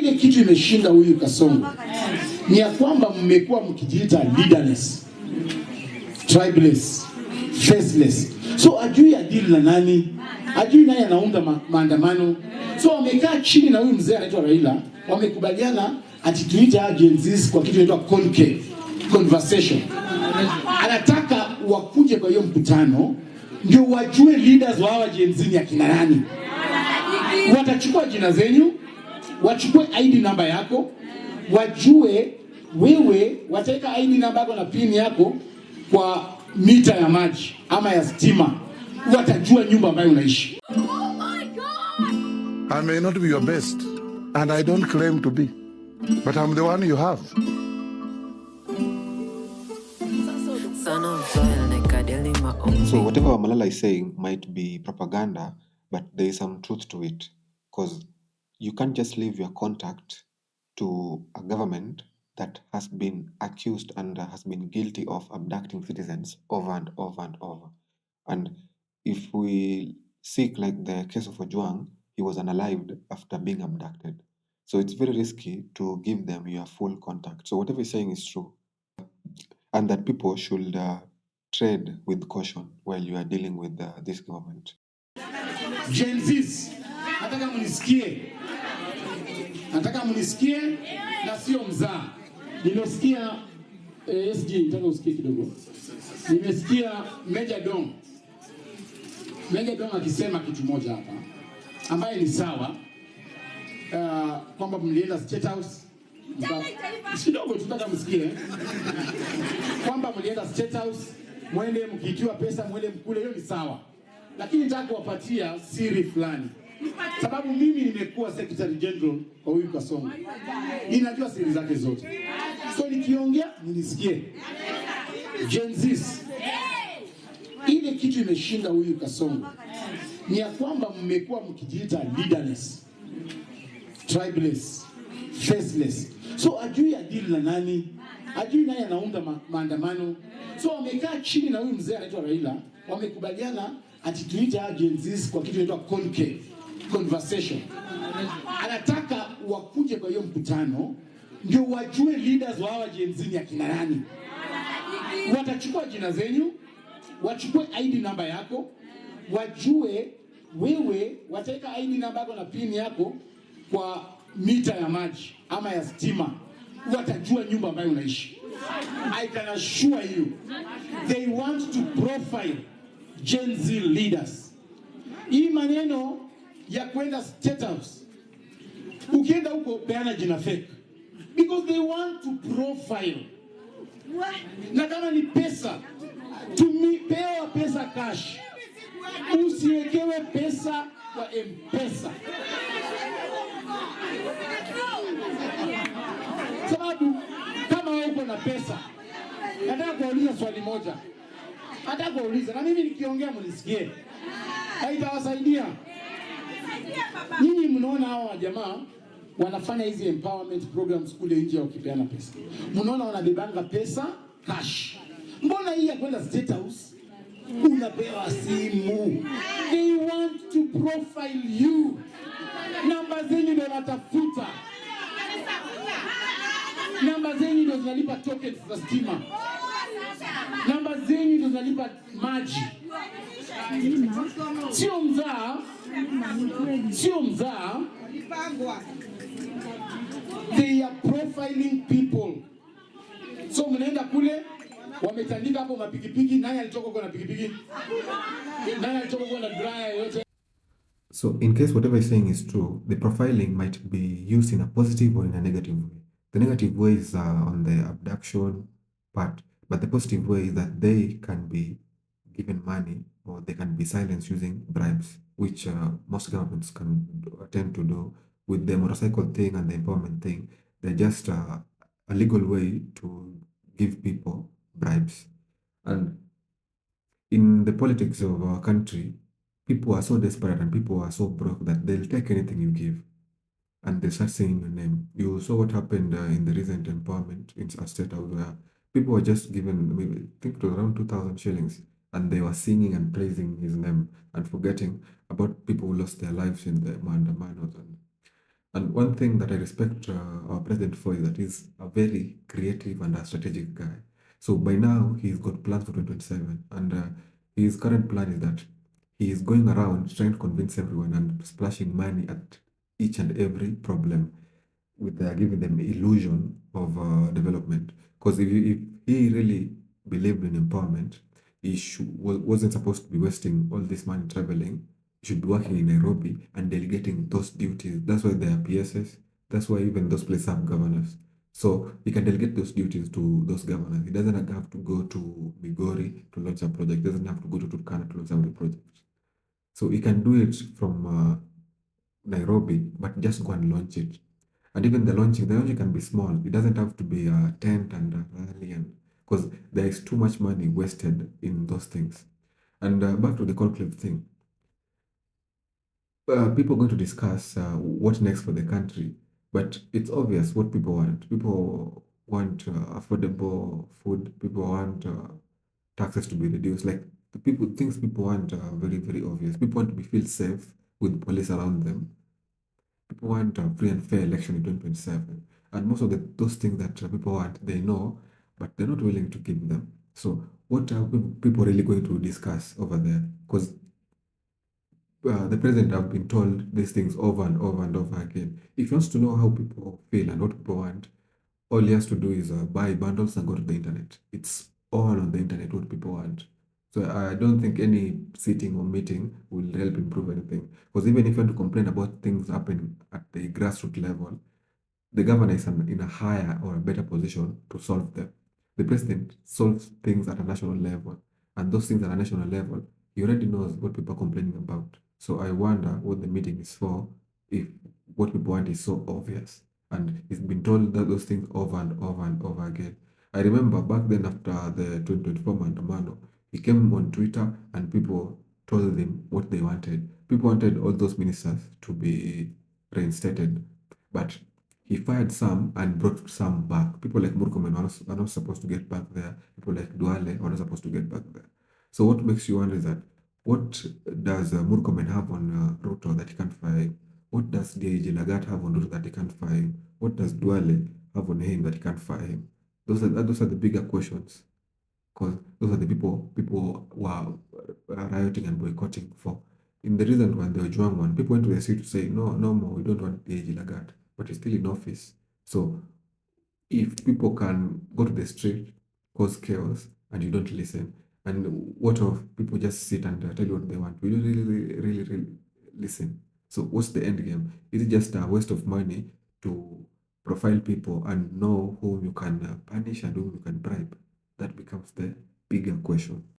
Ile kitu imeshinda huyu Kasongo ni ya kwamba mmekuwa mkijiita leaderless, tribeless, faceless. So ajui adili na nani, ajui nani anaunda maandamano. So wamekaa chini na huyu mzee anaitwa Raila, wamekubaliana ati tuite agencies kwa kitu inaitwa conclave conversation. Anataka wakuje kwa hiyo mkutano ndio wajue leaders wa hawa agencies ni akina nani. Watachukua jina zenyu, wachukue ID namba yako, wajue wewe, wataweka ID namba yako na pin yako kwa mita ya maji ama ya stima, watajua nyumba ambayo unaishi. Oh my God! I may not be your best, and I don't claim to be, but I'm the one you have. So whatever Malala is saying might be propaganda, but there is some truth to it, because you can't just leave your contact to a government that has been accused and has been guilty of abducting citizens over and over and over. And if we seek like the case of Ojwang, he was unalived after being abducted. So it's very risky to give them your full contact. So whatever he's saying is true, and that people should tread with caution while you are dealing with this government. Gen Zs, nataka munisikie na sio mzaa. Nimesikia SG, nataka usikie kidogo. Nimesikia Major Dong akisema kitu moja hapa ambaye ni sawa, kwamba mlienda State House. Kidogo tunataka msikie kwamba mlienda State House, mwende mkiitiwa pesa mwende mkule, hiyo ni sawa. Lakini nataka kuwapatia siri fulani. Sababu mimi nimekuwa Secretary General kwa huyu Kasongo. Ninajua siri zake zote. So nikiongea nisikie. Gen Zs, ile kitu imeshinda huyu Kasongo ni ya kwamba mmekuwa mkijiita leaderless, tribeless, faceless. So ajui adili na nani, ajui nani anaunda maandamano. So wamekaa chini na huyu mzee anaitwa Raila, wamekubaliana ati tuite agencies kwa kitu inaitwa conclave conversation. Anataka wakuje kwa hiyo mkutano ndio wajue leaders wa hawa agencies ni akina nani. Watachukua jina zenyu, wachukue ID namba yako, wajue wewe, wataweka ID namba yako na pin yako kwa mita ya maji ama ya stima, watajua nyumba ambayo unaishi. I can assure you, they want to profile Gen Z leaders. Hii maneno ya kwenda State House, ukienda huko peana jina fake, because they want to profile. Na kama ni pesa, pewa pesa cash, usiwekewe pesa kwa M-Pesa. Sababu kama uko na pesa, nataka kuuliza swali moja. Nataka kuuliza, na mimi nikiongea mnisikie. Haitawasaidia. Nyinyi mnaona hao jamaa wanafanya hizi empowerment programs kule nje wakipeana pesa. Mnaona wanabebanga pesa cash. Mbona hii ya kwenda State House unapewa simu? They want to profile you. Namba zenyu ndio natafuta. Namba zenyu ndio zinalipa tokens za stima. Namba zenyu ndio zinalipa maji. Sio mzaa. They are profiling people. So mnaenda kule, wametandika hapo mapikipiki. Nani alitoka kwa pikipiki? Nani alitoka kwa dryer yote? So in case whatever he's saying is true, the profiling might be used in a positive or in a negative way. The negative way is on the abduction part, but the positive way is that they can be given money or they can be silenced using bribes, which most governments can tend to do with the motorcycle thing and the empowerment thing. They're just a legal way to give people bribes. And in the politics of our country, people are so desperate and people are so broke that they'll take anything you give and they start saying your name. You saw what happened in the recent empowerment in a State House where people were just given, maybe, I think it was around 2,000 shillings, and they were singing and praising his name and forgetting about people who lost their lives in the maandamanos. And one thing that I respect our president for is that he's a very creative and a strategic guy. So by now, he's got plans for 2027. And his current plan is that he is going around trying to convince everyone and splashing money at each and every problem with giving them illusion of development. Because if he really believed in empowerment, he wasn't supposed to be wasting all this money traveling. He should be working in Nairobi and delegating those duties. That's why there are PSS. That's why even those places have governors. So he can delegate those duties to those governors. He doesn't have to go to Migori to launch a project. He doesn't have to go to Turkana to launch a project. So he can do it from Nairobi, but just go and launch it. And even the launching can be small. It doesn't have to be a tent and a rally, and because there is too much money wasted in those things. And back to the conclave thing, people are going to discuss what next for the country, but it's obvious what people want. People want affordable food. People want taxes to be reduced. Like the things people want are very, very obvious. People want to feel safe with police around them. People want a free and fair election in 2027. And most of those things that people want, they know, but they're not willing to give them. So what are people really going to discuss over there? Because the president have been told these things over and over and over again. If he wants to know how people feel and what people want, all he has to do is buy bundles and go to the internet. It's all on the internet what people want. So I don't think any sitting or meeting will help improve anything. Because even if you want to complain about things happening at the grassroots level, the governor is in a higher or a better position to solve them. The president solves things at a national level, and those things at a national level, he already knows what people are complaining about. So I wonder what the meeting is for if what people want is so obvious. And he's been told that those things over and over and over again. I remember back then after the 2024 Mandamano, he came on Twitter and people told him what they wanted. People wanted all those ministers to be reinstated, but he fired some and brought some back. People like Murkomen are not supposed to get back there. People like Duale are not supposed to get back there. So what makes you wonder is that what does Murkomen have on Ruto that he can't fire? What does D.I.G. Lagat have on Ruto that he can't fire him? What does Duale have on him that he can't fire him? Those are the bigger questions, because those are the people who are rioting and boycotting for. In the recent one, the Ojuang one, people went to the street to say, no, no more, we don't want D.I.G. Lagat, but he's still in office. So if people can go to the street, cause chaos, and you don't listen, and what of people just sit and tell you what they want? Will you really listen? So what's the end game? Is it just a waste of money to profile people and know whom you can punish and whom you can bribe? That becomes the bigger question.